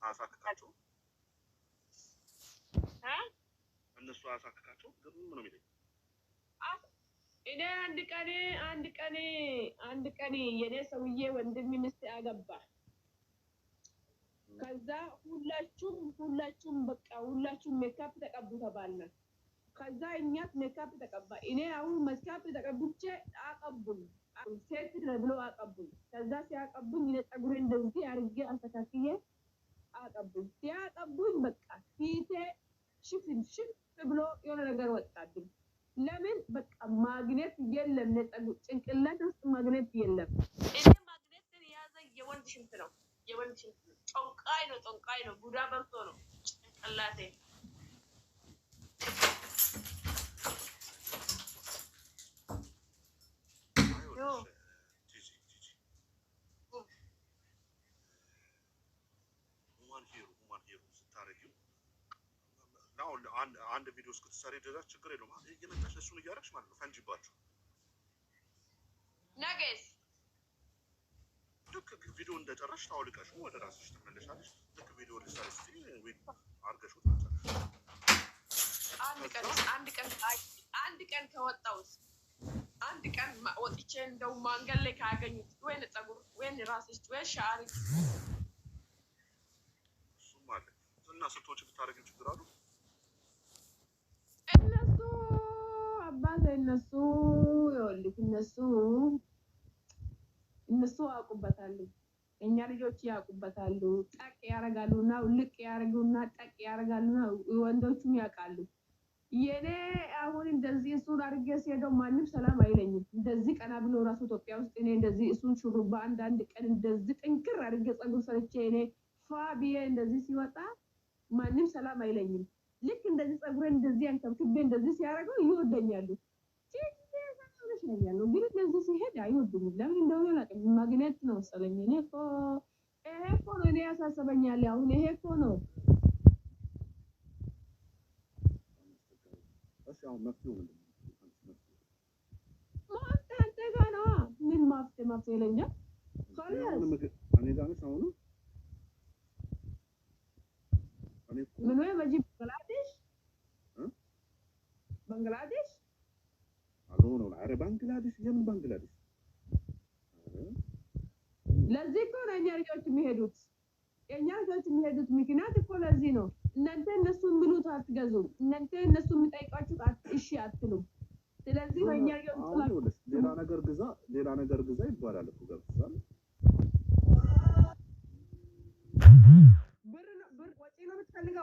አሳክካቸው እነሱ አሳክካቸው ግን ምን ነው የሚለኝ እኔ አንድ ቀን የኔ ሰውዬ ወንድም ሚስት አገባ ከዛ ሁላችሁም በቃ ሁላችሁም ሜካፕ ተቀቡ ተባልን ከዛ እኛት ሜካፕ ተቀባ እኔ አሁን ሜካፕ ተቀብቼ አቀቡኝ ሴት ብሎ አቀቡኝ ከዛ ሲያቀቡኝ ለፀጉሬ እንደዚህ አርጌ አስተካክዬ አቀቡኝ ሲያቀቡኝ በቃ ፊቴ ሽፍን ብሎ የሆነ ነገር ወጣብኝ ለምን በቃ ማግኔት የለም ለፀጉር ጭንቅላት ውስጥ ማግኔት የለም እኔ ማግኔትን ያዘ የወንድ ሽንት ነው ጦንቃይ ነው ጉዳ በልቶ ነው ጭንቅላቴ አንድ ቪዲዮ እስክትሰሪ ድረስ ችግር የለውም እየመጣሽ እሱን እያደረግሽ ማለት ነው ፈንጂባችሁ ነገስ ልክ ቪዲዮ እንደጨረስሽ ታውልቀሽ ወደ ራስሽ ትመለሻለሽ ልክ ቪዲዮ ልትሰሪ ስትይ ወይ አርገሽ ትመጣለሽ አንድ ቀን ከወጣውስ አንድ ቀን ወጥቼ እንደው ማንገል ላይ ካገኙት ወይ ፀጉር ወይ ራስሽ ወይ ሻሪ እሱም አለ እና ስትወጪ ብታረጊው ችግር አለው እነሱ ያውቁበታል እኛ ልጆች ያውቁበታል ጠቅ ያረጋሉና ልቅ ያረጉና ጠቅ ያረጋሉና ወንዶቹም ያውቃሉ የኔ አሁን እንደዚህ እሱን አርጌ ሲሄደው ማንም ሰላም አይለኝም እንደዚህ ቀና ብሎ ራሱ ኢትዮጵያ ውስጥ እኔ እንደዚህ እሱን ሹሩባ አንድ ቀን እንደዚህ ጥንክር አርጌ ፀጉር ሰርቼ እኔ ፋቢዬ እንደዚህ ሲወጣ ማንም ሰላም አይለኝም ልክ እንደዚህ ፀጉሬን እንደዚህ አንከብክቤ እንደዚህ ሲያረገው ይወደኛሉ ነው ግን እንደዚህ ሲሄድ አይወዱም ለምን እንደሆነ አላውቅም ማግኔት ነው መሰለኝ እኔ እኮ ነው እኔ ያሳሰበኛል አሁን ይሄ እኮ ነው አሁን መፍትሄው ምንድን ነው አንተ ጋር ነው ምን መፍትሄ ለኛ እኔ ጋር ነሽ አሁን ምን ወይ በጂብ ባንግላዴሽ ነው አረ ባንግላዴሽ የምን ባንግላዴሽ ለዚህ እኮ ነው እኛ ልጆች የሚሄዱት ምክንያት እኮ ለዚህ ነው እናንተ እነሱ የሚሉት አትገዙም እናንተ እነሱ የሚጠይቃችሁ እሺ አትሉም ስለዚህ በእኛ ልጆች ሌላ ነገር ግዛ ይባላል እኮ ገብቷል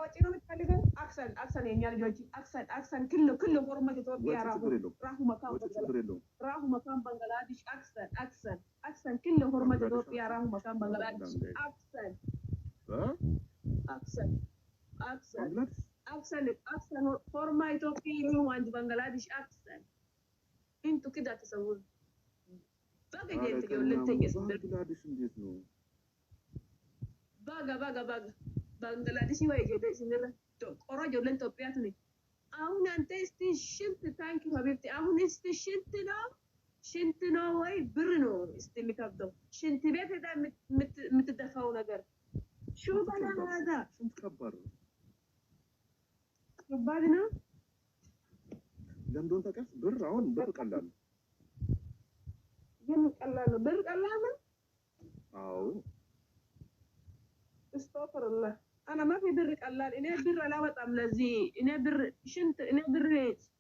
ወጪ ነው የምትፈልገው አክሰን የኛ ልጆች አክሰን ክሎ ሆርመት ኢትዮጵያ ራሁ መካን ባንግላዴሽ አክሰን ክሎ ሆርመት ኢትዮጵያ ራሁ መካን ባንግላዴሽ አክሰን ሆርማ ኢትዮጵያ ራሁ አንድ ባንግላዴሽ አክሰን እንቱ كده تصور ባጋ ጀት ይወለተኝስ ባንግላዴሽ እንዴት ነው ባጋ ባንግላዴሽ ወይ ጀት ሲነራ ቆሮ ጆለን ኢትዮጵያ ትኔ አሁን አንተ እስቲ ሽንት ታንክ ሀቢብቲ አሁን እስቲ ሽንት ነው ወይ ብር ነው እስቲ የሚከብደው ሽንት ቤት ሄዳ የምትደፋው ነገር ሹ ባላዛ ሽንት ከባድ ነው ለምዶን ተቀስ ብር አሁን ብር ቀላል ነው ብር ቀላል ነው አዎ استغفرالله انا ما في بر قلال انا بر አላወጣም ለዚህ እኔ ብር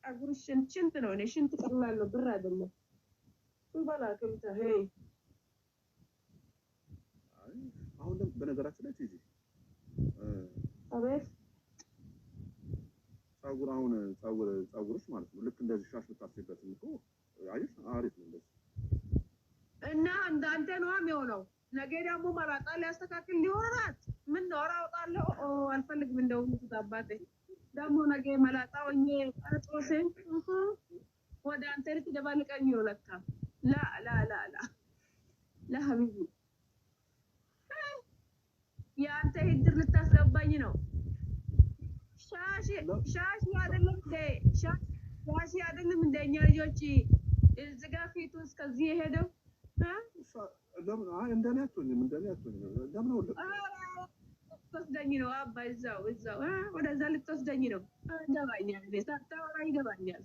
አጉር ሽንት ነው እኔ ሽንት ቀላል ነው ብር አይደለም ባላከም ተሄ አሁን በነገራችን ላይ ትይጂ አቤት ፀጉርሽ ማለት ነው ልክ እንደዚህ ሻሽ ብታስይበት እኮ አይሽ አሪፍ ነው እንደዚህ እና አንተ ነው የሚሆነው ነገ ደግሞ መላጣ ሊያስተካክል ሊሆናት ምን ነው አውጣለሁ አልፈልግም እንደው ተባባቴ ደግሞ ነገ መላጣ ወኘ አጥሮሴን ወደ አንተ ልትደባልቀኝ ይወለካ ላ ሀቢቢ ያንተ ሂድር ልታስገባኝ ነው ሻሽ አይደለም እንደኛ ልጆች እዚህ ጋር ፊቱ እስከዚህ የሄደው ለምን እንደኔ አትሆኝም ለምን ልትወስደኝ ነው አባ እዛው ወደዛ ልትወስደኝ ነው ይገባኛል ሳታወራ ይገባኛል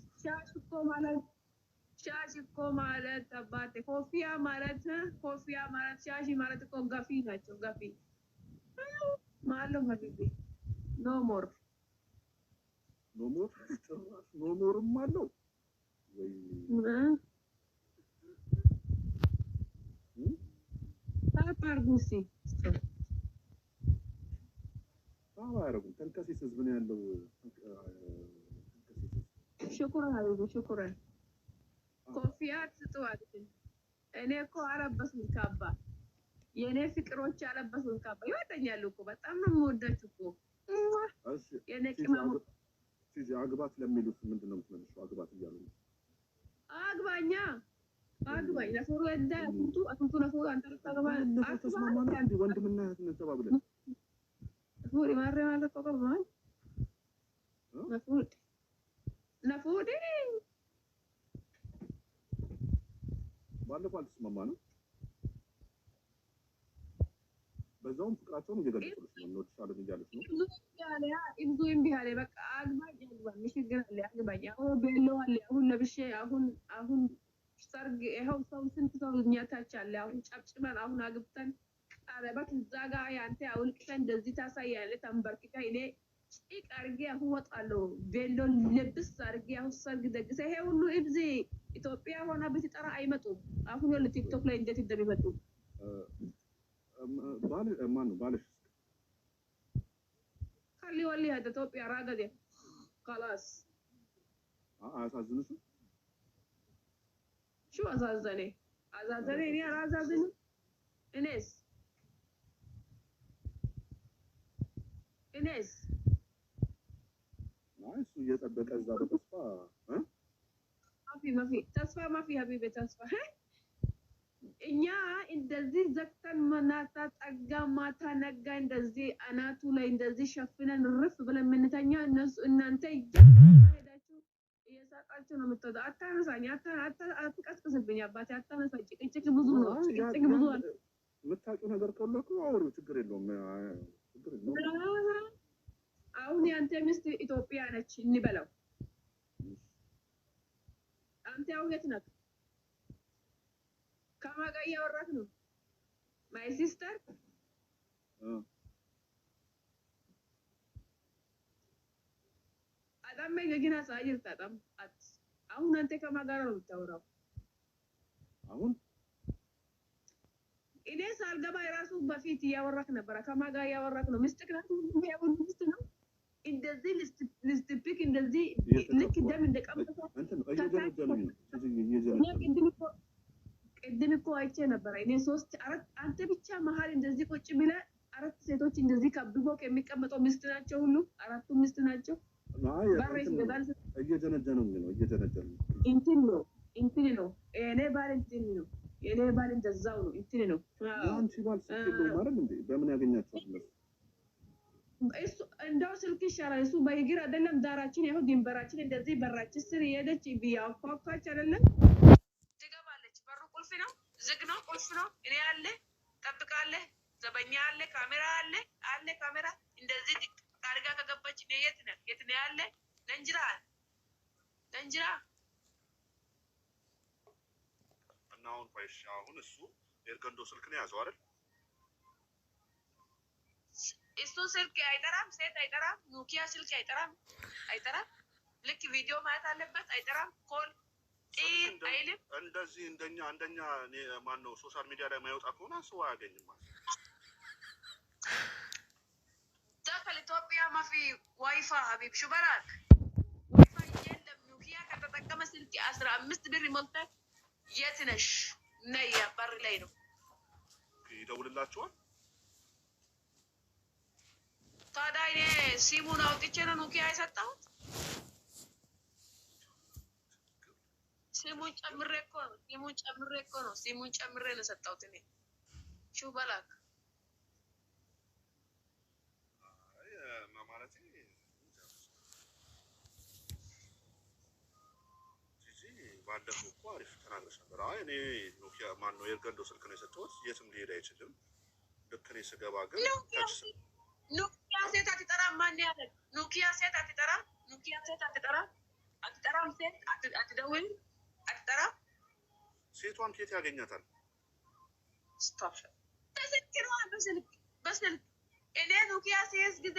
ሻሽ እኮ ማለት አባቴ ኮፊያ ማለት ሻሽ ማለት እኮ ገፊ ናቸው ገፊ ማለው ሀቢቢ ኖ ሞርም አለው ታፓርጉሲ አያረጉም ተንከሲስ ህዝብ ነው ያለው ሽኩራን ሀቢቢ ሽኩራን ኮፊያ ትጥዋት እኔ እኮ አለበስኩኝ ካባ የኔ ፍቅሮች አለበስኩኝ ካባ ይወደኛሉ እኮ በጣም ነው የምወዳችሁ እኮ የኔ ቅመሙ ሲዚ አግባት ለሚሉት ምንድነው የምትመልሺው አግባት እያሉ ነው አግባኝ ለፎሮ እንደ አጥንቱ ለፎሮ አንተ ተገባ ተስማማና እንዴ ወንድምና እህት ነው ተባብለን ፎሪ ማረ ማለት ተቆማኝ ለፎዲ ባለፈው አልተስማማንም በዛውም ፍቅራቸውን እየገለጹልሽ ነው እንወድሻለን እያለች ነው ኢብዙም ቢሃለ በቃ አግባኝ ምሽግር አለ አግባኝ አሁን ቤሎ አለ አሁን ለብሼ አሁን ሰርግ ይሄው ሰው ስንት ሰው እኛታች አለ አሁን ጨብጭበን አሁን አግብተን ቀለበት እዛ ጋር ያንተ አውልቅተን እንደዚህ ታሳያለህ ተንበርክካ እኔ ጭቅ አድርጌ አሁን ወጣለሁ ቤሎ ልብስ አድርጌ አሁን ሰርግ ደግሰ ይሄ ሁሉ ኢብዚ ኢትዮጵያ ሆና ብትጠራ አይመጡም አሁን ለቲክቶክ ላይ እንዴት እንደሚመጡ ባልሽ خلي وليها ኢትዮጵያ راقده خلاص አያሳዝንሽም شو አዛዘኔ እኔ አላዛዝንም እኔስ እሱ እየጠበቀ እዛ በተስፋ ማፊ ተስፋ ማፊ ሀቢቤ ተስፋ እኛ እንደዚህ ዘግተን መናታ ጠጋ ማታ ነጋ እንደዚህ አናቱ ላይ እንደዚህ ሸፍነን ርፍ ብለን የምንተኛ እናንተ ሄዳችሁ እየሳቃችሁ ነው የምትወጣው አታነሳኝ አትቀስቅስብኝ አባቴ አታነሳኝ ጭቅጭቅ ብዙ ነው የምታውቂው ነገር ካለ እኮ አውሪው ችግር የለውም አሁን ያንተ ሚስት ኢትዮጵያ ነች እንበለው አንተ ያው የት ነህ ከማጋ እያወራክ ነው ማይ ሲስተር አዳመኝ ግን አሳይር ታጣም አሁን አንተ ከማጋ ነው የምታወራው አሁን እኔ ሳልገባ የራሱ በፊት እያወራክ ነበር ከማጋ እያወራክ ነው ሚስትክ ናት ሚስት ነው እንደዚህ ልስትፒክ እንደዚህ ልክ ደም እንደቀመጠ ቅድም እኮ አይቼ ነበር እኔ 3-4 አንተ ብቻ መሀል እንደዚህ ቁጭ ብለህ 4 ሴቶች እንደዚህ ከብቦ የሚቀመጠው ሚስት ናቸው ሁሉ አራቱ ሚስት ናቸው ባሬስ ገዳል እየጀነጀነው እንትን ነው እኔ ባል እንትን ነው የኔ ባል እንደዛው ነው እንትን ነው አንቺ ባል ስልክ ማለት እንዴ በምን ያገኛችኋል እሱ እንደው ስልክ ይሻላል እሱ በእግር አይደለም ዳራችን ያው ድንበራችን እንደዚህ በራችን ስር የሄደች ቢያፋፋች አይደለም ትገባለች በሩ ቁልፍ ነው ዝግ ነው ቁልፍ ነው እኔ አለ ጠብቃለህ ዘበኛ አለ ካሜራ አለ ካሜራ እንደዚህ ታርጋ ከገባች ነው የት ነው ያለ ለንጅራ እና አሁን ቆይሽ አሁን እሱ ኤርገንዶ ስልክ ነው ያዘው አይደል እሱ ስልክ አይጠራም ሴት አይጠራም ኖኪያ ስልክ አይጠራም ልክ ቪዲዮ ማየት አለበት አይጠራም ኮል አይልም እንደዚህ እንደኛ ማን ነው ሶሻል ሚዲያ ላይ ማይወጣ ከሆነ ሰው አያገኝም ማለት داخل ኢትዮጵያ ማፊ ዋይፋ ሀቢብ ሹበራክ ዋይፋይ የለም ኖኪያ ከተጠቀመ ስልክ 15 ብር ሞልተ የት ነሽ ነይ በር ላይ ነው ይደውልላችኋል ታዲያ እኔ ሲሙን አውጥቼ ነው ኖኪያ የሰጠሁት ሲሙን ጨምሬ እኮ ነው ሲሙን ጨምሬ ነው የሰጠሁት እኔ ሹበላክ ማለት ባለፈው እኮ አሪፍ ተናግረሽ ነበር አይ እኔ ኖኪያ ማን ነው ኤርገንዶ ስልክ ነው የሰጠሁት የትም ሊሄድ አይችልም ልክ እኔ ስገባ ግን ኖኪያ እሷን ከየት ያገኛታል? ስታፍሽ በስልክ እኔ ኑኪያ ሲይዝ ጊዜ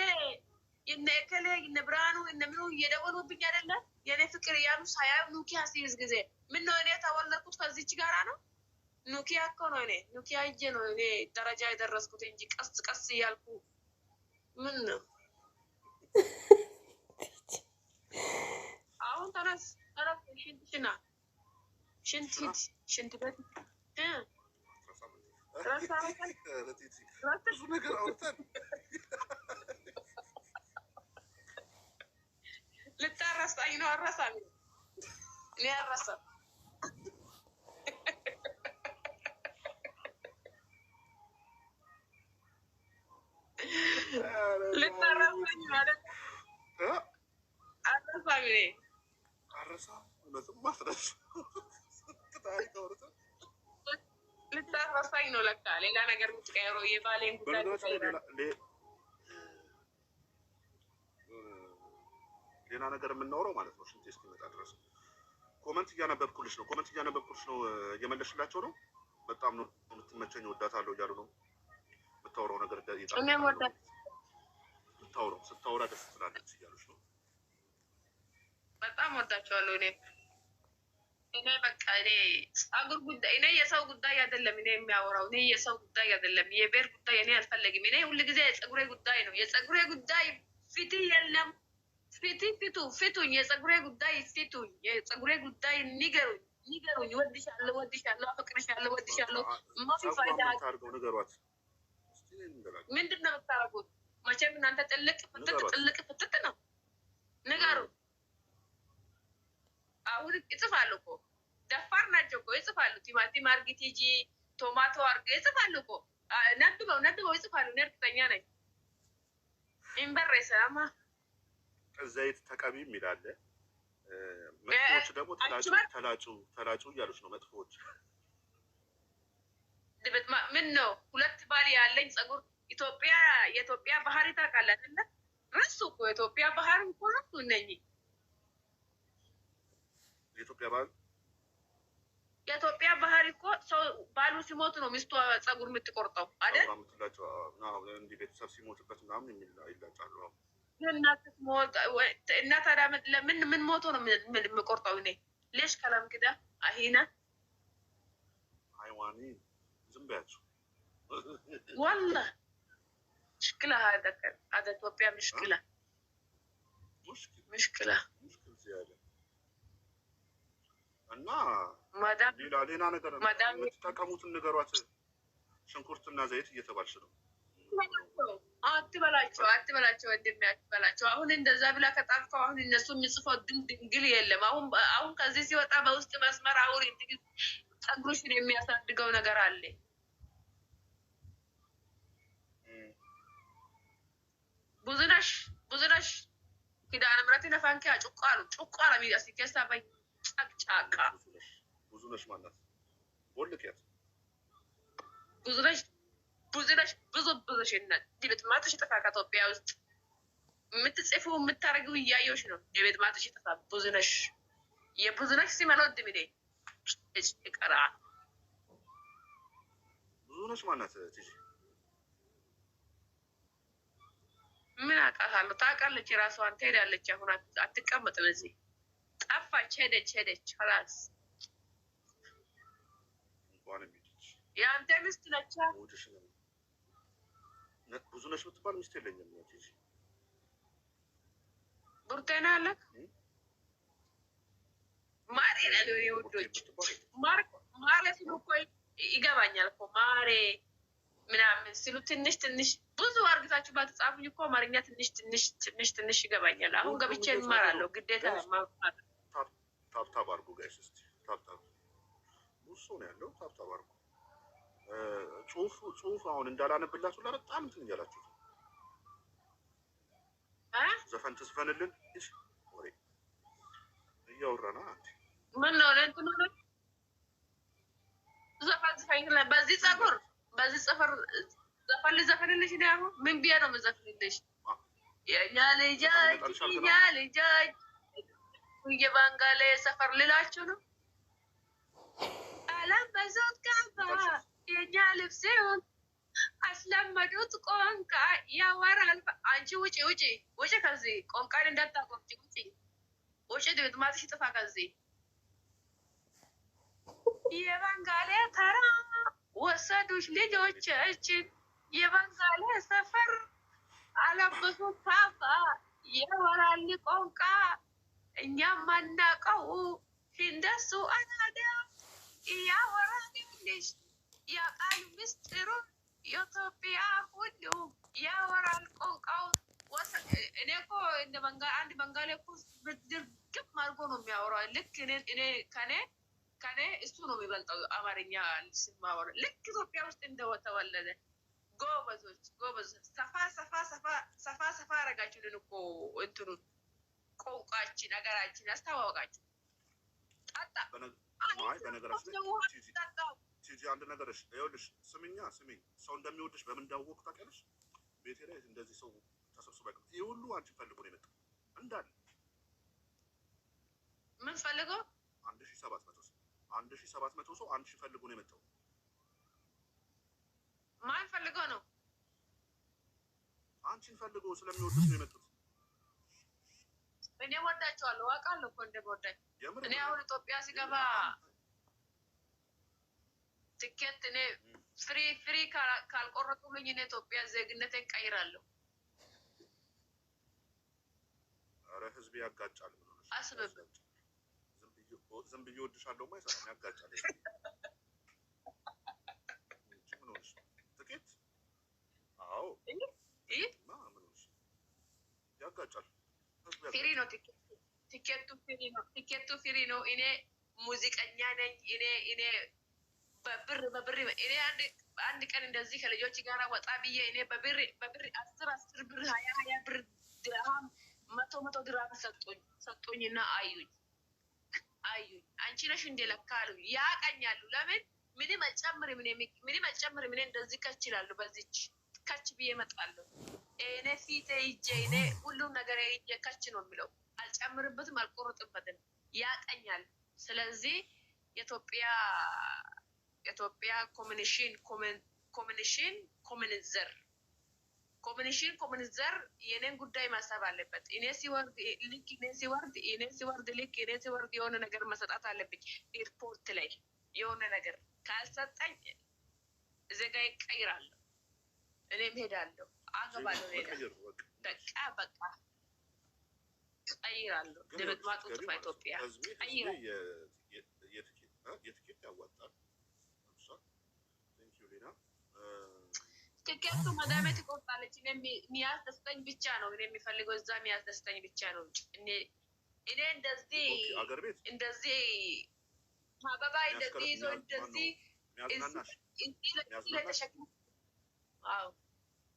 እነ እከሌ እነ ብርሃኑ እነ ምኑ እየደወሉብኝ አይደለ የእኔ ፍቅር እያሉ ሳያዩ ኑኪያ ሲይዝ ጊዜ ምን ነው እኔ ተወለድኩት ከዚች ጋራ ነው። ኑኪያ እኮ ነው እኔ ኑኪያ እጄ ነው እኔ ደረጃ የደረስኩት እንጂ ቀስ ቀስ እያልኩ ምን ነው። አሁን ተነስ ሽንትሽና ሽንት ቤት ብዙ ነገር አውርተን ልታረሳኝ ነው። አረሳኝ እኔ አረሳም ልታረሳኝ ማለት አረሳም እኔ አረሳ እውነትም ማስረስ ታሪክ አውርተን ልታረሳኝ ነው ለካ ሌላ ነገር የምትቀይረው የባሌን ጉዳይ ሌላ ነገር የምናወራው ማለት ነው። ሽንቴ እስኪመጣ ድረስ ኮመንት እያነበብኩልሽ ነው። እየመለስላቸው ነው። በጣም ነው የምትመቸኝ፣ ወዳታለሁ እያሉ ነው። የምታወራው ነገር ስታወራ ደስ ትላለች እያሉች ነው። በጣም ወዳቸዋለሁ እኔ በቃ እኔ ጸጉር ጉዳይ እኔ የሰው ጉዳይ አይደለም እኔ የሚያወራው እኔ የሰው ጉዳይ አይደለም የቤር ጉዳይ እኔ አልፈለግም። እኔ ሁሉ ጊዜ የጸጉሬ ጉዳይ ነው። የጸጉሬ ጉዳይ ፊት የለም ፊቱኝ የጸጉሬ ጉዳይ ፊቱኝ የጸጉሬ ጉዳይ ንገሩኝ ወድሻለሁ አፈቅርሻለሁ ወድሻለሁ ማፊፋይዳ ንገሯት። ምንድን ነው የምታረጉት? መቼም እናንተ ጥልቅ ፍትት ነው ንገሩ። አሁን ይጽፋሉ እኮ ደፋር ናቸው እኮ ይጽፋሉ። ቲማቲም አርጊ ቲጂ ቶማቶ አርጊ ይጽፋሉ እኮ ነድበው ይጽፋሉ። እኔ እርግጠኛ ነኝ። ኢንበሬ ሰላማ ዘይት ተቀቢ የሚላለ መጥፎች ደግሞ ተላጩ እያሉች ነው። መጥፎች ምን ነው ሁለት ባል ያለኝ ጸጉር የኢትዮጵያ ባህሪ ታውቃለህ አይደለ? ረሱ እኮ የኢትዮጵያ ባህሪ እኮ ረሱ እነኚህ የኢትዮጵያ ባህሪ እኮ ሰው ባሉ ሲሞት ነው ሚስቱ ጸጉር የምትቆርጠው አይደል? እንዲህ ቤተሰብ ሲሞትበት ምናምን ይላጫሉ። እና ታዲያ ምን ሞቶ ነው የምቆርጠው? እኔ ሌሽ ከላም ክዳ አሂና ሃይዋኒ ዝም በያቸው ወላ مشكلة هذا إثيوبيا مشكلة زيادة እና ሌላ ነገር የምትጠቀሙትን ነገሯት ሽንኩርትና ዘይት እየተባልሽ ነው። አትበላቸው ወንድሜ አትበላቸው። አሁን እንደዛ ብላ ከጣልከው አሁን እነሱ የሚጽፈው ድንግል የለም። አሁን ከዚህ ሲወጣ በውስጥ መስመር አሁን ጸጉርሽን የሚያሳድገው ነገር አለ። ብዙነሽ ኪዳነ ምሕረት ነፋንኪያ ጩቋሉ ሚዲያ ሲከሳ ባይ ጫቃ ብዙነሽ ማለት ወልከት ብዙነሽ ብዙሽነት ዲቤት ማጥሽ ተፋ ከኢትዮጵያ ውስጥ የምትጽፉ የምታረጊው እያየሁሽ ነው። ዲቤት ማጥሽ ተፋ የብዙነሽ ሲመለድ ሚዴ ይቀራ ብዙነሽ ማለት ትጂ ምን አውቃታለሁ? ታውቃለች፣ የራሷን ትሄዳለች። አሁን አትቀመጥም እዚህ ጠፋች፣ ሄደች ኸላስ። የአንተ ሚስት ነች። ብዙነሽ የምትባል ሚስት የለኝም። ቡርቴና አለክ ማሬ ነው የውዶች ማሬ ሲሉ እኮ ይገባኛል እኮ ማሬ ምናምን ሲሉ ትንሽ ብዙ አርግታችሁ ባትጻፉኝ እኮ አማርኛ ትንሽ ይገባኛል። አሁን ገብቼ እማራለሁ ግዴታ ማውጣት። ታብታብ አድርጉ ጋይስ፣ እስቲ ታብታብ ብዙ ነው ያለው። ታብታብ አድርጉ። ጽሁፍ አሁን እንዳላነብላችሁ በጣም እንትን እያላችሁ ዘፈን ትዝፈንልን ወሬ እያወራና ምን ነው ለእንትኑ ዘፈን በዚህ ጸጉር በዚህ ጽፈር ዘፈንልሽ ነው። አሁን ምን ብዬ ነው የምዘፍንልሽ? የኛ ልጆች የባንጋሌ ሰፈር ልላችሁ ነው። የለበሱት ካባ የኛ ልብስውን አስለመዱት ቋንቋ ያወራል። አንቺ ውጪ ውጪ ውጪ ከዚህ ቋንቋን እንዳታቆርጪ ውጪ ውጪ ድምጥማትሽ ጥፋ ከዚህ የበንጋሌ ተራ ወሰዱሽ ልጆቻችን የበንጋሌ ሰፈር አለበሱት ካባ ያወራል ቋንቋ እኛም ማናቀው እንደሱ አናዳ ያወራልሽ ያቃል ምስጢሩ የኢትዮጵያ ሁሉ ያወራል ቋንቋው። እኔ እኮ እንደ አንድ በንጋሌ እኮ ድርግም አድርጎ ነው የሚያወራው። ልክ እኔ ከኔ እሱ ነው የሚበልጠው አማርኛ ስማወራ ልክ ኢትዮጵያ ውስጥ እንደተወለደ። ጎበዞች ሰፋ አረጋችሁልን እኮ እንትኑን ቋንቋችን ሀገራችን አስተዋወቃችሁ። ጠጣ ቲጂ አንድ ነገር ይኸውልሽ፣ ስሚኝ፣ ሰው እንደሚወድሽ በምን እንዳወቅሁ ታውቂያለሽ? ቤቴ ላይ እንደዚህ ሰው ተሰብስቦ አይቀርም። ይሄ ሁሉ አንቺ ፈልጎ ነው የመጣው እንዳለ። ምን ፈልገው? 1700 ሰው አንቺ ፈልጎ ነው የመጣው። ማን ፈልገው ነው? አንቺን ፈልገው ስለሚወድሽ ነው የመጡት። እኔ ወዳቸዋለሁ፣ አውቃለሁ እኮ እንደምወዳቸው። እኔ አሁን ኢትዮጵያ ሲገባ ትኬት እኔ ፍሪ ካልቆረጡልኝ እኔ ኢትዮጵያ ዜግነቴን ቀይራለሁ። ኧረ ህዝብ ያጋጫል። አስብበት። ዝም ብዬ እወድሻለሁ አይሰራም፣ ያጋጫል። ምን ሆነሽ ትኬት? አዎ ያጋጫል። ፍሪ ነው ቲኬቱ ፍሪ ነው። እኔ ሙዚቀኛ ነኝ። እኔ በብር እኔ አንድ ቀን እንደዚህ ከልጆች ጋር ወጣ ብዬ እኔ በብር 10 ብር 20 ብር ድርሃም 100 ድርሃም ሰጡኝና አዩኝ። አንቺ ነሽ እንደ ለካ አሉኝ። ያቀኛሉ። ለምን ምንም አልጨምርም። እኔ እንደዚህ ከች ይላሉ። በዚች ከች ብዬ እመጣለሁ። እኔ ፊቴ ይጄ እኔ ሁሉም ነገር ይጄ ከች ነው የሚለው። አልጨምርበትም፣ አልቆርጥበትም። ያቀኛል። ስለዚህ የኢትዮጵያ ኮሚኒዘር የኔን ጉዳይ ማሰብ አለበት። እኔ ሲወርድ የሆነ ነገር መሰጣት አለብኝ። ኤርፖርት ላይ የሆነ ነገር ካልሰጠኝ ዜጋ ይቀይራለሁ። እኔም ሄዳለሁ፣ አገባለሁ። በቃ ቀይራለሁ። ድምጥማጡ ጥፋ ኢትዮጵያ ቀይራለሁ። የትኬት ያዋጣል። ትኬቱ መዳሜ ትቆርጣለች። የሚያስደስተኝ ብቻ ነው። እኔ የሚፈልገው እዛ የሚያስደስተኝ ብቻ ነው። እኔ እንደዚህ አበባ እንደዚህ ይዞ እንደዚህ ተሸክሞ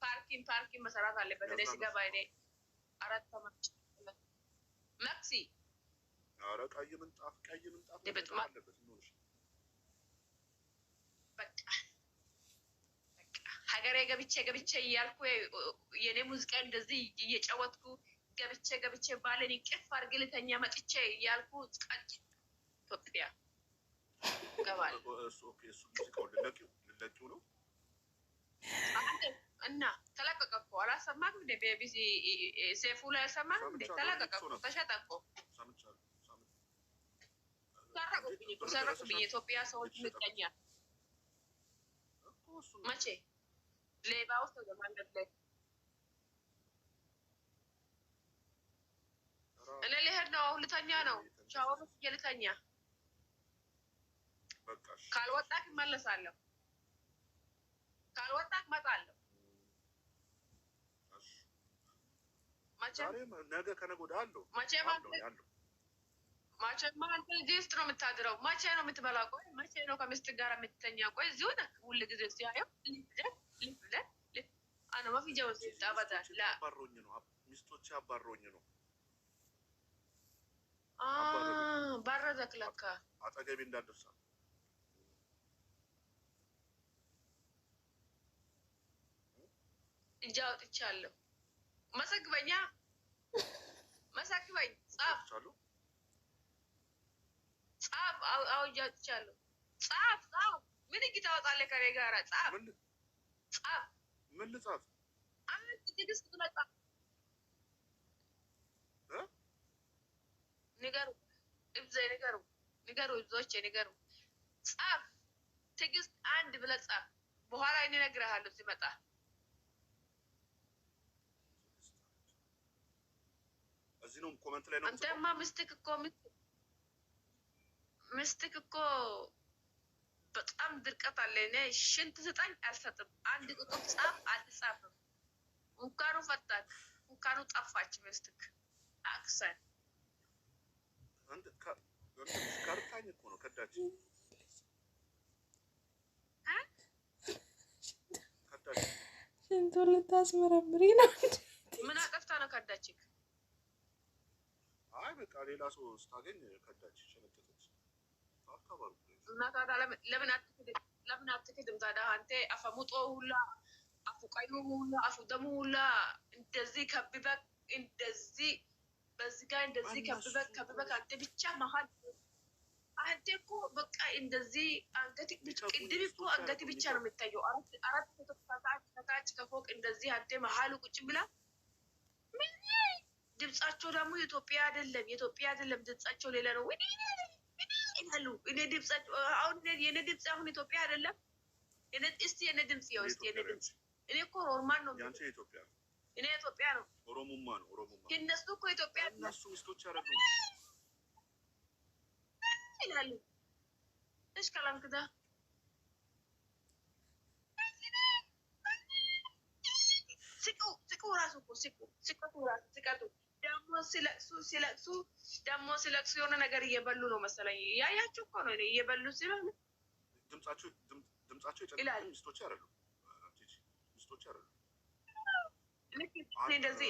ፓርኪንግ መሰራት አለበት። እኔ ሲገባ እኔ 4 መክሲ ኧረ ቀይ ምንጣፍ አለበት። በቃ ሀገሬ ገብቼ እያልኩ የኔ ሙዚቃ እንደዚህ እየጨወትኩ ገብቼ ባለን ቅፍ አድርጌ ልተኛ መጥቼ እያልኩ ቀጭ ኢትዮጵያ ገባለሁ። ልለቂው ነው እና ተለቀቀ እኮ አላሰማህም እንደ ቤቢሲ ሴፉ ላይ አልሰማህም እንደ ተለቀቀ እኮ ተሸጠ እኮ። ሰረቁብኝ የኢትዮጵያ ሰዎች ምቀኛ። መቼ ሌባ ውስጥ በማንደድ ላይ እኔ ልሄድ ነው። አሁን ልተኛ ነው። ሻወር ውስጥ ልተኛ። ካልወጣክ እመለሳለሁ። ካልወጣክ እመጣለሁ። ነገ ከነገ ወዲያ አለው። መቼም አንተ እዚህ ውስጥ ነው የምታድረው። መቼ ነው የምትበላው? ቆይ መቼ ነው ከሚስት ጋር የምትተኛ? ቆይ እዚሁ ነህ ሁል ጊዜ ሲያየው ሚስቶች አባሮኝ ነው። ባረዘክ ለካ አጠገቤ እንዳደርሳ እጃ አውጥቻለሁ። መሰግበኛ መሰግበኝ ጻፍ አው እጃ አውጥቻለሁ። ጻፍ ምን ታወጣለህ? ከኔ ጋር ጻፍ ምን ልጻፍ? አንድ ትዕግስት ብለህ ጻፍ። ንገሩ ብዙዎች ንገሩ። ጻፍ ትዕግስት አንድ ብለህ ጻፍ። በኋላ እኔ እነግርሃለሁ ሲመጣ። እዚህ ነው ኮመንት ላይ ነው። አንተማ ምስትክ እኮ በጣም ድርቀት አለ። እኔ ሽንት ስጠኝ አልሰጥም። አንድ ቁጥር ጻፍ አልጻፍም። እንኳኑ ፈታክ እንኳኑ ጠፋች ምስትክ አክሰን አንድ ካርታኝ እኮ ነው ከዳች ሽንቱን ልታስመረምሪ ነው። ምን አጠፍታ ነው ከዳችክ? አይ በቃ ሌላ ሰው ስታገኝ ከዳች ሸነጠተች። አካባቢ እና ታዲያ ለምን አትክድም ታዲያ? አንተ አፈሙጦ ሁላ አፉቀዩ ሁላ አፉደሙ ሁላ እንደዚህ ከብበክ እንደዚህ በዚህ ጋር እንደዚህ ከብበክ አንተ ብቻ መሀል አንተ እኮ በቃ እንደዚህ አንገት ቅድም እኮ አንገት ብቻ ነው የሚታየው። አራት ከታች ከፎቅ እንደዚህ አንተ መሀሉ ቁጭ ብላ ድምጻቸው ደግሞ የኢትዮጵያ አይደለም ድምጻቸው ሌላ ነው ይላሉ። እኔ ድምጻቸው አሁን የኔ ድምጽ አሁን ኢትዮጵያ አይደለም። እስቲ የኔ ድምጽ እኔ እኮ ኖርማል ነው። ያንቺ ኢትዮጵያ እኔ ኢትዮጵያ ነው። ኦሮሞማ ነው። እነሱ እኮ ኢትዮጵያ እነሱ ሚስቶች ያረዱ ይላሉ። እሽ ከላም ከዳ ሲቁ ራሱ እኮ ሲቀጡ ደግሞ ሲለቅሱ የሆነ ነገር እየበሉ ነው መሰለኝ። ያያችሁ እኮ ነው እየበሉ ሲሆን ድምጻቸው ይጨልላል። ሚስቶች ያረዱ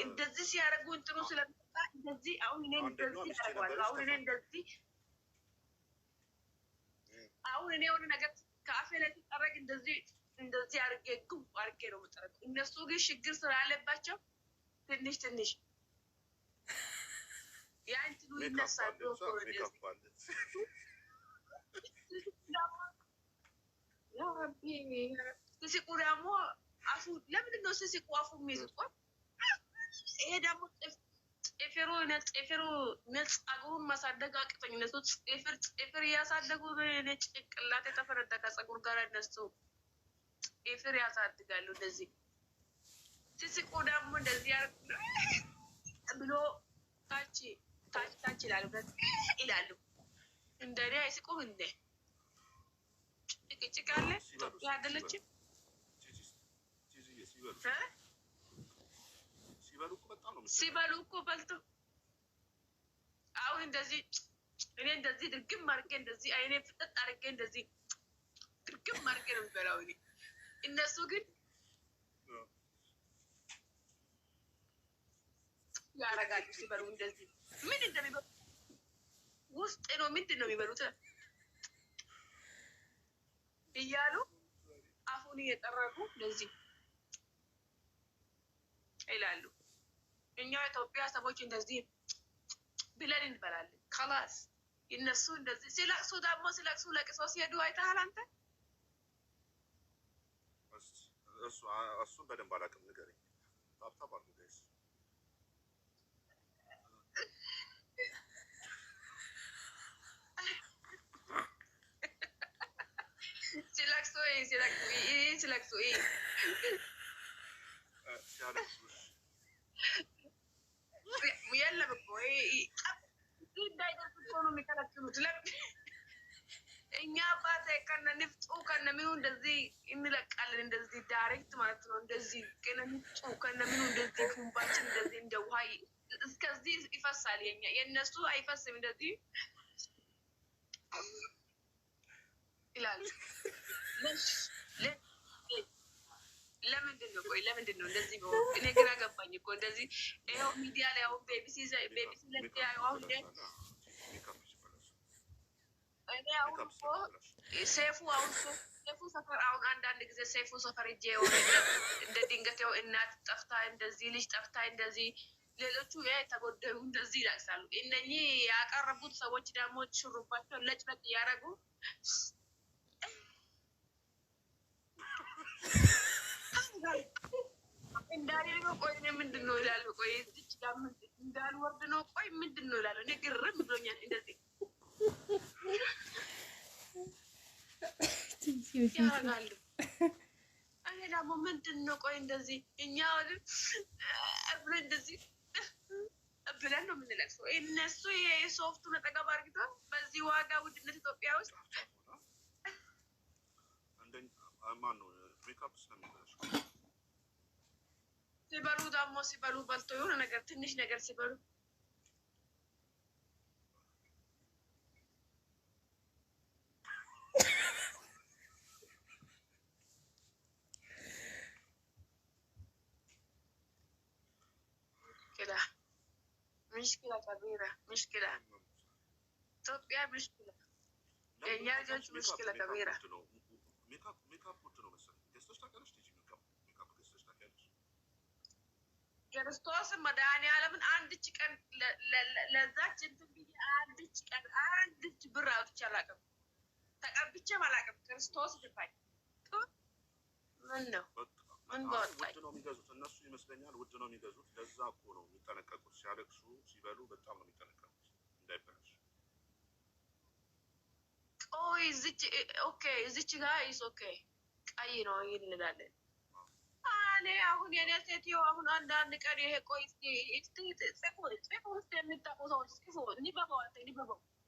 እንደዚህ ሲያደርጉ እንትኑ ስለሚመጣ እንደዚህ አሁን እኔ እንደዚህ ያደርጋሉ። አሁን እኔ የሆነ ነገር ከአፌ ላይ ሲጠረግ እንደዚህ አድርጌ ግቡ አድርጌ ነው የምጠረግ። እነሱ ግን ችግር ስላለባቸው ትንሽ ያ እንትኑ ይነሳሉ። ሲሲቁ ደግሞ አፉ ለምንድን ነው ሲሲቁ አፉ የሚይዙት? ይሄ ደግሞ ጤፌሮ ጸጉሩን ማሳደግ አቅቶኝ እነሱ ጤፍር እያሳደጉ ጭንቅላት የተፈረደቀ ጸጉር ጋር እነሱ ጤፍር ያሳድጋሉ። እንደዚህ ሲስቁ ደግሞ እንደዚህ ብሎ ታች ይላሉ። እንደኔ አይስቁም እንደ ጭቅጭቅ አለ። ኢትዮጵያ አይደለችም። ሲበሉ እኮ በልቶ አሁን እንደዚህ እኔ እንደዚህ ድርግም አድርጌ እንደዚህ አይኔ ፍጥጥ አድርጌ እንደዚህ ድርግም አድርጌ ነው የሚበላው እኔ። እነሱ ግን ያረጋሉ ሲበሉ እንደዚህ ምን እንደሚበሉ ውስጥ ነው ምንድን ነው የሚበሉት እያሉ አፉን እየጠረጉ እንደዚህ ይላሉ። እኛ ኢትዮጵያ ሰዎች እንደዚህ ብለን እንበላለን። ከላስ እነሱ እንደዚህ ሲለቅሱ ደግሞ ለቅሶ ሲሄዱ አይተሃል አንተ? እሱን በደንብ አላውቅም፣ ንገረኝ። ታብታብ አድርጉ ጋይስ። ሲለቅሱ የለም እኮ እንዳይደርስ እኮ ነው የሚከለክሉት። እኛ አባቴ ከነ ንፍጡ ከነ ምኑ እንደዚህ እንለቃለን፣ እንደዚህ ዳይሬክት ማለት ነው። እንደዚህ ከነ ንፍጡ ከነ ምኑ እንደዚህ ፉምባችን እንደዚህ እንደ ውሃ እስከዚህ ይፈሳል። የእነሱ አይፈስም። እንደዚህ ይላል። ለምንድን ነው ቆይ ለምንድን ነው እንደዚህ ነው? እኔ ግራ ገባኝ እኮ እንደዚህ ይኸው ሚዲያ ላይ አሁን ቤቢሲ ለሚዲያ አሁን እኔ አሁን እኮ ሴፉ ሰፈር አሁን አንዳንድ ጊዜ ሴፉ ሰፈር እጄ የሆነ እንደ ድንገት ያው እናት ጠፍታ እንደዚህ ልጅ ጠፍታ እንደዚህ ሌሎቹ የተጎደሉ እንደዚህ ይላቅሳሉ። እነኚህ ያቀረቡት ሰዎች ደግሞ ሽሩባቸው ለጭለጭ እያደረጉ እንዳልሄድ ነው። ቆይ እኔ ምንድን ነው እላለሁ። ቆይ እዚች ጋር እንዳልወርድ ነው። ቆይ ምንድን ነው እላለሁ። እኔ ግርም ብሎኛል። እንደዚህ ያደርጋሉ። እኔ ደግሞ ምንድን ነው ቆይ እንደዚህ እኛ ብሎ እንደዚህ ብለን ነው የምንለቅሰው። እነሱ የሶፍቱን አጠገብ አድርገው በዚህ ዋጋ ውድነት ኢትዮጵያ ውስጥ ሲበሉ ደግሞ ሲበሉ በልቶ የሆነ ነገር ትንሽ ነገር ሲበሉ مشكلة كبيرة مشكلة ኢትዮጵያ مشكلة የእኛ ልጆች مشكلة كبيرة ክርስቶስ መድኃኒዓለምን አንድች ቀን ለዛች እንትን ብዬ አንድች ብር አውጥቼ አላውቅም፣ ተቀብቼም አላውቅም። ክርስቶስ ልፋኝ ምን ነው ምን በወጣኝ። ውድ ነው የሚገዙት እነሱ ይመስለኛል፣ ውድ ነው የሚገዙት። ለዛ እኮ ነው የሚጠነቀቁት። ሲያለቅሱ ሲበሉ በጣም ነው የሚጠነቀቁት እንዳይበላሽ። ቆይ እዚች ኦኬ፣ እዚች ጋር ኢስ ኦኬ፣ ቀይ ነው እንላለን። እኔ አሁን የኔ ሴትዮ አሁን አንዳንድ ቀን ይሄ ቆይ ጽፎ ውስጥ የሚታቁ ሰዎች ጽፎ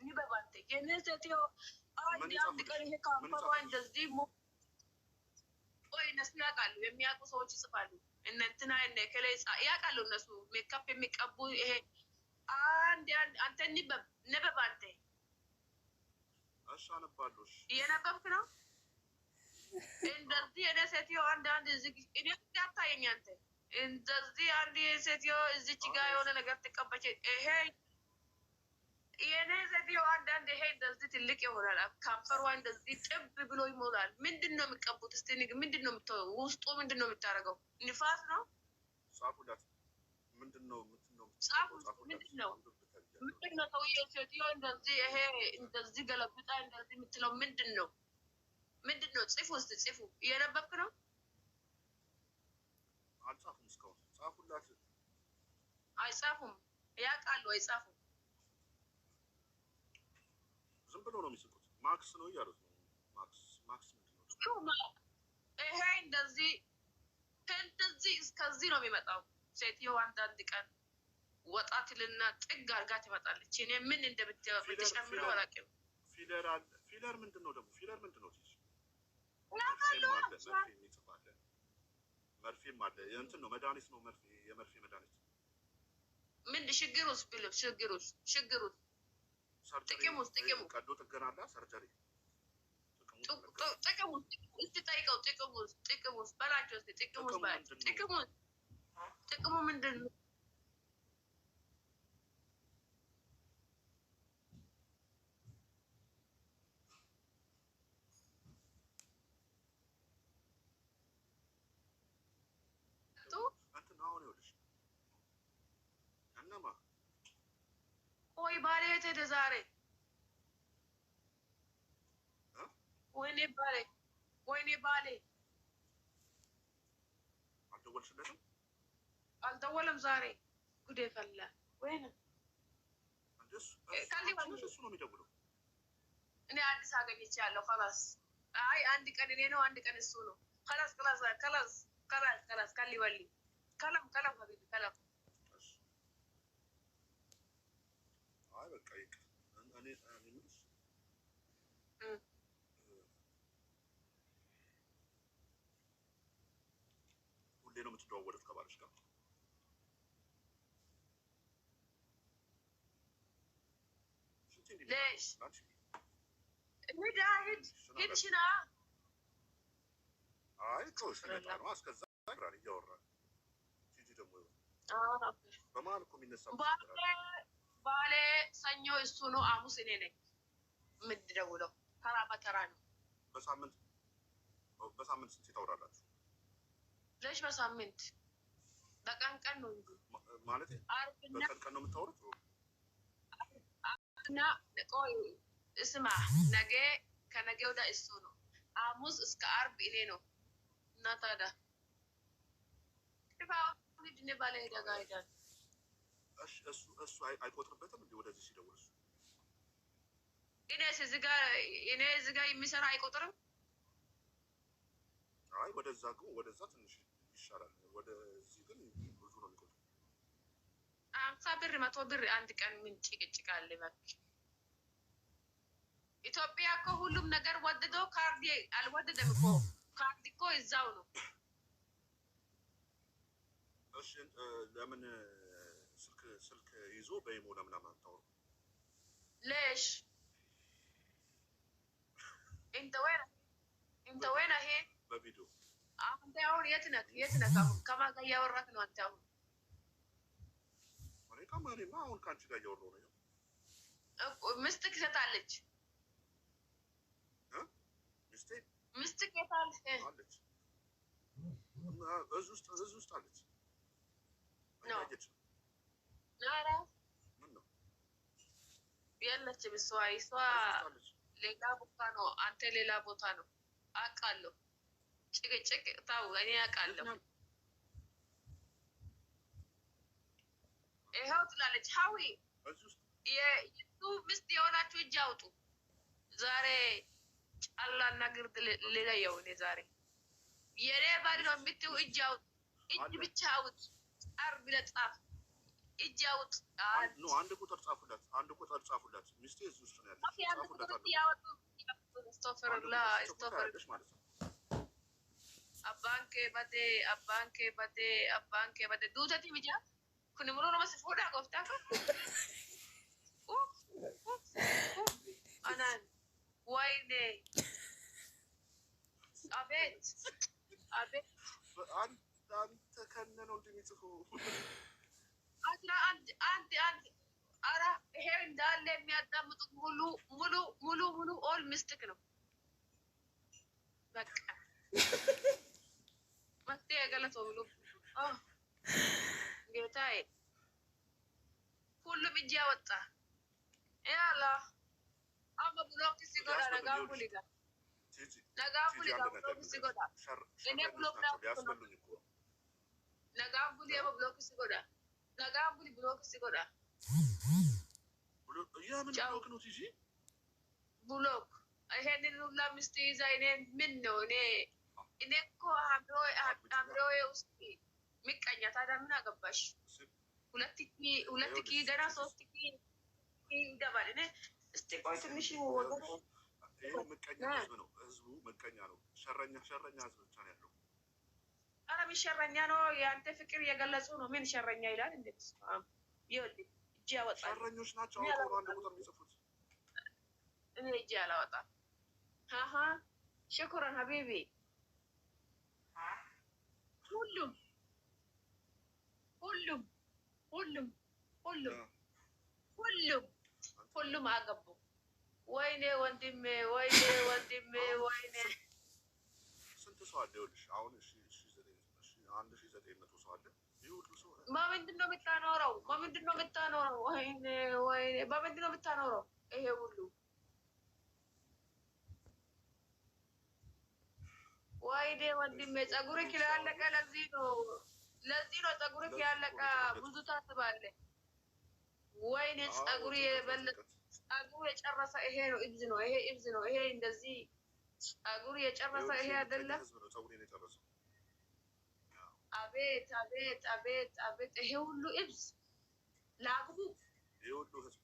ኒበባንተ የኔ ሴትዮ አንድ ቀን ይሄ ካምፓሯ እንደዚህ ቆይ እነሱ ያውቃሉ፣ የሚያውቁ ሰዎች ይጽፋሉ። እነንትና ከላይ ያውቃሉ እነሱ ሜካፕ የሚቀቡ ይሄ አንተ ነበብ አንተ አሻነባሉሽ እየነበብክ ነው እንደዚህ የኔ ሴትዮ አንዳንድ እኔ ያታየኝ አንተ እንደዚህ አንድ ሴትዮ እዚች ጋር የሆነ ነገር ትቀባች። ይሄ የኔ ሴትዮ አንዳንድ ይሄ እንደዚህ ትልቅ ይሆናል። ካንፈሯ እንደዚህ ጥብ ብሎ ይሞላል። ምንድን ነው የሚቀቡት? እስቲ ምንድን ነው የምታየው? ውስጡ ምንድን ነው የምታደርገው? ንፋስ ነው? ጻፉላት። ምንድን ነው ምንድን ነው ሰውዬው? ሴትዮ እንደዚህ ይሄ እንደዚህ ገለብጣ እንደዚህ የምትለው ምንድን ነው? ምንድን ነው? ጽፉ እስቲ ጽፉ። እየነበብክ ነው? አልጻፉም እስካሁን። ጻፉላት። አይጻፉም። ያውቃሉ። አይጻፉም። ዝም ብሎ ነው የሚስቁት። ማክስ ነው እያሉት ነው። ማክስ ምንድን ነው? ይሄ እንደዚህ እስከዚህ ነው የሚመጣው። ሴትዮ አንዳንድ ቀን ወጣትልና ጥግ አድርጋ ትመጣለች። እኔ ምን እንደምትጨምረው አላውቅም። ፊለር ምንድን ነው ደግሞ? ፊለር ምንድን ነው? መርፌም አለ። እንትን ነው መድኃኒት ነው። የመርፌ መድኃኒት ምን ችግር ውስጥ ብልም ችግር ውስጥ ጥቅም ውስጥ ቀዶ ጥገና አለ። ሰርጀሪ ጥቅም ውስጥ እስቲ ጠይቀው። ጥቅም ውስጥ በላቸው እስቲ ጥቅም ውስጥ በላቸው። ጥቅሙ ምንድን ነው? ቆይ ባሌ የት ሄደ ዛሬ? ወይኔ ባሌ አልደወልሽለትም? አልደወለም ዛሬ። ጉዴ ፈላ። ወይኔ እሱ ነው የሚደውለው። እኔ አዲስ አገኘቻለሁ። ከላስ አይ አንድ ቀን እኔ ነው፣ አንድ ቀን እሱ ነው። ከላስ ካሊወሊ ከለም ሀቢቢ ከለም። አይ በቃ ይቅር። እኔ ምንስ ሁሌ ነው የምትደዋወሉት ከባልሽ ጋር? ليش؟ ሂድ ሽና። አይ ተው ሲመጣ ነው። እስከዛ ይራል እያወራን ሂጂ ደግሞ በመሀል እኮ የሚነሳ ባሌ ሰኞ እሱ ነው፣ ሐሙስ እኔ ነኝ የምትደውለው። ተራ በተራ ነው። በሳምንት ስንት ታወራላችሁ? ለሽ በሳምንት በቀን ነው እንጂ ማለት በቀን ነው የምታወሩት? እና ቆይ እስማ፣ ነገ ከነገ ወዲያ እሱ ነው። ሐሙስ እስከ ዓርብ እኔ ነው። እና ታዲያ ድን ባለ ሄዳ ጋር ሄዳል። እሱ አይቆጥርበትም እንዴ ወደዚህ ሲደውል እሱ እኔ እዚህ ጋር የሚሰራ አይቆጥርም። አይ ወደዛ ትንሽ ይሻላል። ወደዚህ ግን ብዙ ነው የሚቆጥረው። 50 ብር 100 ብር አንድ ቀን ምን ጭቅጭቅ አለ እባክህ። ኢትዮጵያ እኮ ሁሉም ነገር ወደዶ ካርድ አልወደደም እኮ ካርድ እኮ እዛው ነው። እሺ ለምን ስልክ ይዞ በኢሞ ለምን አታወሩ? ليش انت وين هي በቪዲዮ አንተ አሁን የት ነህ አሁን ከማን ጋር እያወራክ ነው አንተ አሁን? እኔ ከማንማ አሁን ከአንቺ ጋር እያወራሁ ነው። ምስትክ ትሰጣለች ምስትክ የታለች? አለች እዚህ ውስጥ አለች። ኧረ የለችም እሷ ሌላ ቦታ ነው፣ አንተ ሌላ ቦታ ነው። አውቃለሁ። ጭቅጭቅ ታው እኔ አውቃለሁ። ይኸው ትላለች ሀዊ የቱ ምስት የሆናችሁ እጅ አውጡ። ዛሬ ጫላና ግርድ ልለየው። እኔ ዛሬ የኔ ባል ነው የምትይው እጅ አውጡ። እጅ ብቻ አውጥ። አርብ ለጻፍ እጅ አውጥ። አንድ ቁጥር ጻፉላት። ሚስቴ እዚህ ውስጥ ነው ያለች። ጻፉላት። Abbanke bade duutati bija kun immoo nama sifuudha gooftaa anan wayne አቤት አንተ ከነ ነው እንደሚጽፈው አንድ አራ ይሄ እንዳለ የሚያዳምጡ ሙሉ ኦል ሚስትክ ነው በቃ መፍትሄ ገለተው ብሎ ጌታዬ ሁሉም እጅ ያወጣ ያላ አማ ብሎክ ሲጎዳ ነጋፉሊጋ ብሎክ ሲጎዳ እኔ ብሎክ ያስበሉኝ እኮ ነጋፉሊ ብሎክ ሲጎዳ ነጋፉሊ ብሎክ ሲጎዳ ያምን ብሎክ ነው ቲጂ ብሎክ ይሄንን ሁላ ሚስት ይዛ እኔ ምን ነው እኔ እኮ አምሮዬ ውስጥ ምቀኛ። ታዲያ ምን አገባሽ? ሁለት ኪ ገና 3 ኪ ይገባል። እኔ እስቲ ቆይ ትንሽ ወገን ይሄው ምቀኛ ህዝብ ነው። ህዝቡ ምቀኛ ነው። ሸረኛ ህዝብ ብቻ ነው ያለው። ኧረ ምን ሸረኛ ነው? የአንተ ፍቅር እየገለጹ ነው። ምን ሸረኛ ይላል እንዴ? ይኸውልህ እጅ ያወጣል። ሸረኞች ናቸው። አውቀው አንድ ቁጥር የሚጽፉት። እኔ እጅ አላወጣም። ሽኩረን ሀቢቢ ሁሉም አገቡ። ወይኔ ወንድሜ ወይኔ ስንት ሰው አለ? ይኸውልሽ አሁን 1900 ሰው አለ። ይህ ሁሉ ሰው በምንድን ነው የምታኖረው? ወይኔ በምንድን ነው የምታኖረው? ይሄ ሁሉ ወይኔ ወንድሜ ፀጉርክ ያለቀ ለዚህ ነው ፀጉርክ ያለቀ። ብዙ ታስባለህ። ወይኔ ፀጉር የበለጠ ፀጉር የጨረሰ ይሄ ነው ኢብዝ ነው። ይሄ እንደዚህ ፀጉር የጨረሰ ይሄ አይደለም። አቤት ይሄ ሁሉ ኢብዝ ላግቡ። ይሄ ሁሉ ህዝብ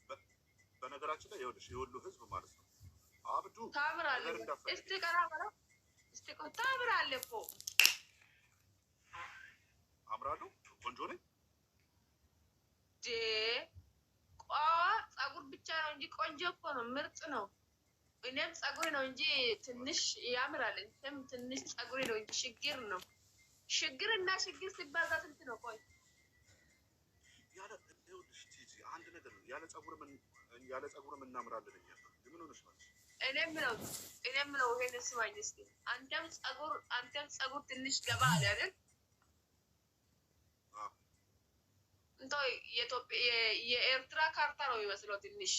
በነገራችን ላይ ይኸውልሽ ይሄ ሁሉ ህዝብ ማለት ነው አብዱ ታምራለህ። እስቲ ቀራ በለው እስቲ ቆይ ታምራለህ እኮ አምራለሁ። ቆንጆ ነኝ። ፀጉር ብቻ ነው እንጂ ቆንጆ እኮ ነው። ምርጥ ነው። እኔም ፀጉሬ ነው እንጂ ትንሽ ያምራል። እንትን ትንሽ ፀጉሬ ነው እንጂ ችግር ነው። ችግርና ችግር ሲባዛ ስንት ነው? ቆይ ይኸውልሽ ቲጂ አንድ ነገር ነው። ያለ ፀጉርም እናምራለን እኛ። ምን ሆነሽ ነው? እኔም ነው ይሄን ስማኝ እስኪ። አንተም ፀጉር ትንሽ ገባ አለ አይደል? እንተው የኤርትራ ካርታ ነው የሚመስለው ትንሽ።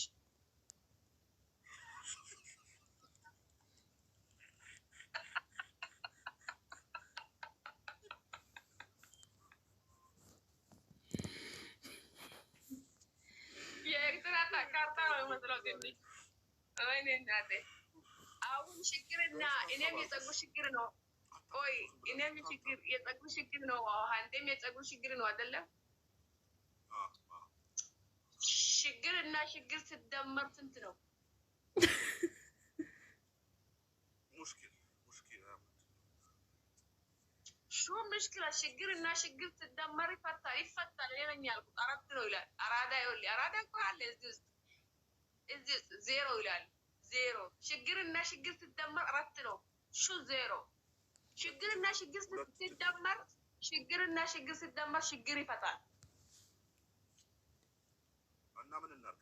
መስለው ትንሽ ወይኔ እናቴ አሁን ችግርና እኔም የጸጉር ችግር ነው። ቆይ እኔም ችግር የጸጉር ችግር ነው። አንዴም የጸጉር ችግር ነው አይደለም? ችግርና ችግር ሲደመር ስንት ነው? ሹ ምሽክላ ችግርና ችግር ሲደመር ይፈታል። እኔ ነኝ ያልኩት 4 ነው ይላል። አራዳ ይኸውልህ፣ አራዳ እኮ አለ እዚህ ውስጥ ዜሮ ይላል። ዜሮ ችግርና ችግር ሲደመር 4 ነው። ሹ ዜሮ ችግርና ችግር ሲደመር ችግር ይፈታል። እና ምን እናድርግ?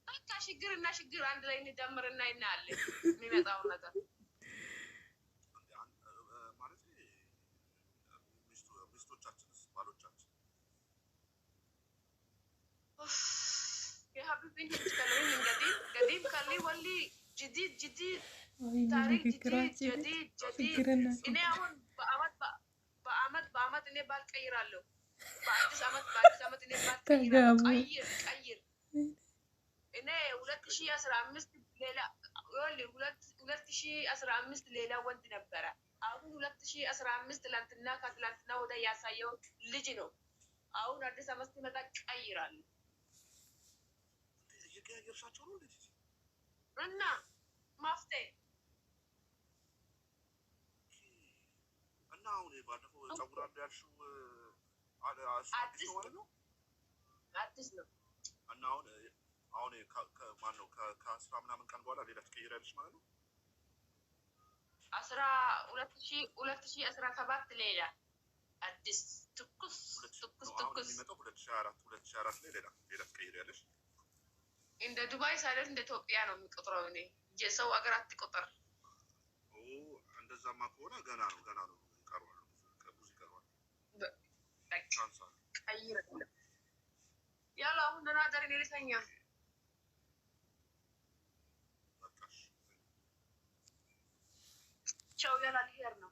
በቃ ችግርና ችግር አንድ ላይ እንደምርና እናያለን የሚመጣው ነገር። ማለት ሚስቶቻችንስ ባሎቻችን የሀቢብን ከለኝ እንግዲህ ገዲብ ከሊ ወሊ ጅዲድ ታሪክ ጅዲድ እኔ አሁን በአመት እኔ ባል ቀይራለሁ። በአዲስ አመት እኔ ባል ቀይር እኔ 2015 ሌላ 2015 ሌላ ወንድ ነበረ። አሁን 2015 ትላንትና ከትላንትና ወደ ያሳየው ልጅ ነው። አሁን አዲስ አመት ሲመጣ ቀይራለሁ። እየቀያየርሻቸው ነው እንዴ? እና ማፍቴ እና አሁን ባለፈው ጸጉር አለ ያልሽው አዲስ ነው ማለት ነው? አዲስ ነው። እና አሁን ማን ነው ከ10 ምናምን ቀን በኋላ ሌላ ትቀይራለሽ ማለት ነው? 2017 ሌላ አዲስ ትኩስ የሚመጣው 2024 ላይ ሌላ ትቀይራለሽ። እንደ ዱባይ ሳይሆን እንደ ኢትዮጵያ ነው የሚቆጥረው። እኔ የሰው ሀገር አትቆጥር። እንደዛማ ከሆነ ገና ነው ይቀርዋል፣ ብዙ ይቀርዋል። ቀይር ያለው አሁን ደህና ደር እኔ ልተኛ። ቻው ያላ ሊሄድ ነው።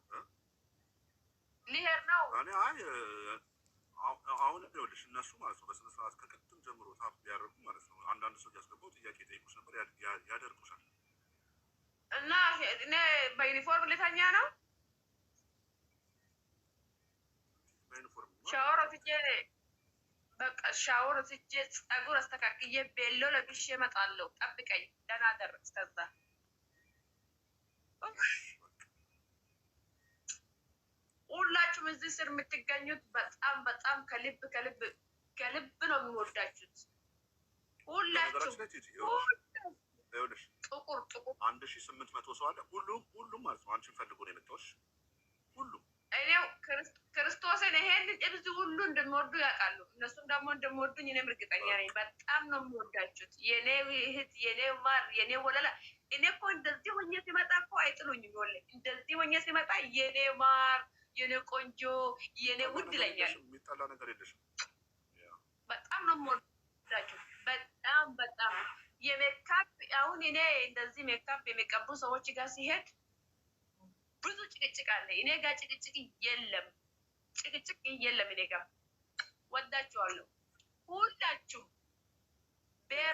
አሁን ይኸውልሽ እነሱ ማለት ነው በስነ ስርዓት ከቅድም ጀምሮ ታፕ ቢያደርጉ ማለት ነው። አንዳንድ ሰው ያስገባው ጥያቄ ጠይቁሽ ነበር፣ ያደርጉሻል። እና እኔ በዩኒፎርም ልተኛ ነው። በዩኒፎርም ሻወር ወስጄ በቃ ሻወር ወስጄ ጸጉር አስተካክዬ ቤሎ ለብሼ እመጣለሁ። ጠብቀኝ። ደህና ደር እስከዛ ሁላችሁም እዚህ ስር የምትገኙት በጣም ከልብ ነው የሚወዳችሁት። ሁላችሁም ጥቁር 1800 ሰው አለ። ሁሉም ማለት ነው አንቺን ፈልጎ ነው የመጣሁሽ። ሁሉም እኔው ክርስቶስን ይሄን እብዙ ሁሉ እንደሚወዱ ያውቃሉ። እነሱም ደግሞ እንደሚወዱኝ እኔም እርግጠኛ ነኝ። በጣም ነው የሚወዳችሁት። የኔ እህት፣ የኔ ማር፣ የኔ ወለላ። እኔ እኮ እንደዚህ ሆኜ ሲመጣ እኮ አይጥሉኝም። ወላሂ እንደዚህ ሆኜ ሲመጣ የኔ ማር፣ የኔ ቆንጆ፣ የኔ ውድ ይለኛል። የሚጠላ ነገር የለሽም። በጣም ነው የምወዳችሁ። በጣም የሜካፕ አሁን እኔ እንደዚህ ሜካፕ የሚቀቡ ሰዎች ጋር ሲሄድ ብዙ ጭቅጭቅ አለ። እኔ ጋር ጭቅጭቅ የለም። እኔ ጋር ወዳችኋለሁ። ሁላችሁም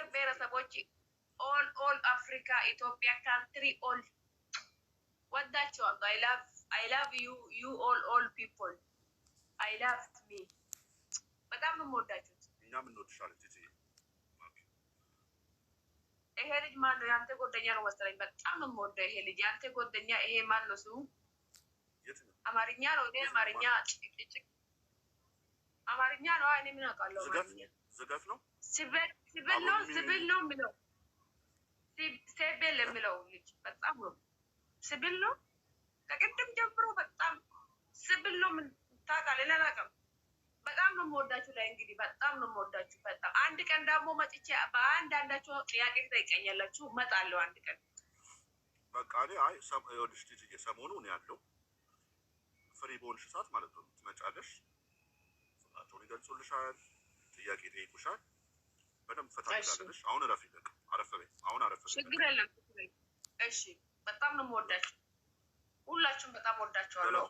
ብሔረሰቦች ኦል አፍሪካ፣ ኢትዮጵያ ካንትሪ ኦል ወዳችኋለሁ። I love you all people. I love me. በጣም ነው የምወዳችሁት። እኛም እንወድሻለን ጂጂ። ይሄ ልጅ ማን ነው? ያንተ ጓደኛ ነው መሰለኝ። በጣም ነው የምወደው ይሄ ልጅ። ያንተ ጓደኛ ይሄ ማን ነው ስሙ? አማርኛ ነው። እኔ አማርኛ ነው። እኔ ምን አውቃለሁ? አማርኛ ዝገት ነው። ሲብል ነው የሚለው ሲብል የሚለው ልጅ በጣም ነው ሲብል ነው። ከቅድም ጀምሮ በጣም ሲብል ነው። ምን ታውቃለህ? ለላቀም በጣም ነው የምወዳችሁ። ላይ እንግዲህ በጣም ነው የምወዳችሁ። በጣም አንድ ቀን ደግሞ መጥቼ በአንዳንዳችሁ ጥያቄ ትጠይቀኛላችሁ። እመጣለሁ አንድ ቀን። በቃ ይኸውልሽ ጂጂ፣ ሰሞኑን ያለው ፍሪ በሆንሽ ሰዓት ማለት ነው ትመጫለሽ። ፍቅራቸውን ይገልጹልሻል፣ ጥያቄ ይጠይቁሻል። በደንብ ፈታ ትላለሽ። አሁን እረፊ፣ በቃ አረፍ በይ። አሁን አረፍ በይ። ችግር የለም። እሺ፣ በጣም ነው የምወዳችሁ። ሁላችሁም በጣም ወዳችኋለሁ።